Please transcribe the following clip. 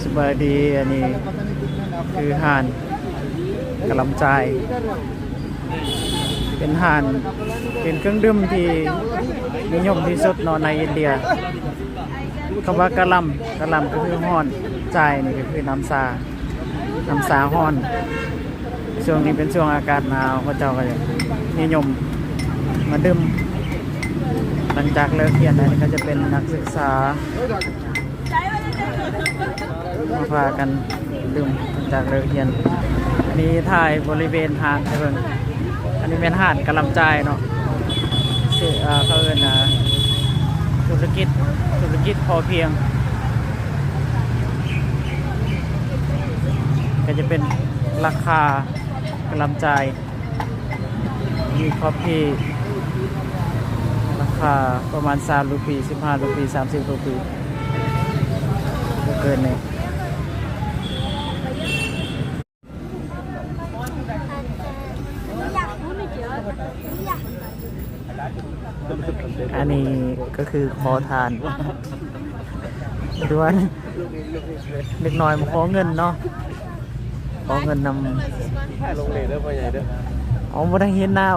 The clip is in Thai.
สบายดีอันนี้คือห่านกะหล่ำจายเป็นห่านเป็นเครื่องดื่มที่นิยมที่สุดในอินเดียคำว่ากะหล่ำก็คือฮ้อนจายนี่ก็คือน้ำซาฮ้อนช่วงนี้เป็นช่วงอากาศหนาวพระเจ้าก็จะนิยมมาดื่มหลังจากเลิกเรียนอันนี้ก็จะเป็นนักศึกษามาพากันดื่มหลังจากเลิกเรียนอันนี้ถ่ายบริเวณหาดเพิ่นอันนี้เป็นหาดกะหล่ำจายเนาะเขาเอิ้นธุรกิจพอเพียงก็จะเป็นราคากะหล่ำจายมีคอฟฟี่ราคาประมาณ3รูปี15รูปี30รูปีเกินเลยอันนี้ก็คือขอทานด้วยเด็กน้อยมาขอเงินเนาะขอเงินนำลงเลยเด้อพ่อใหญ่เด้ออ๋อบ่ได้เห็นหน้า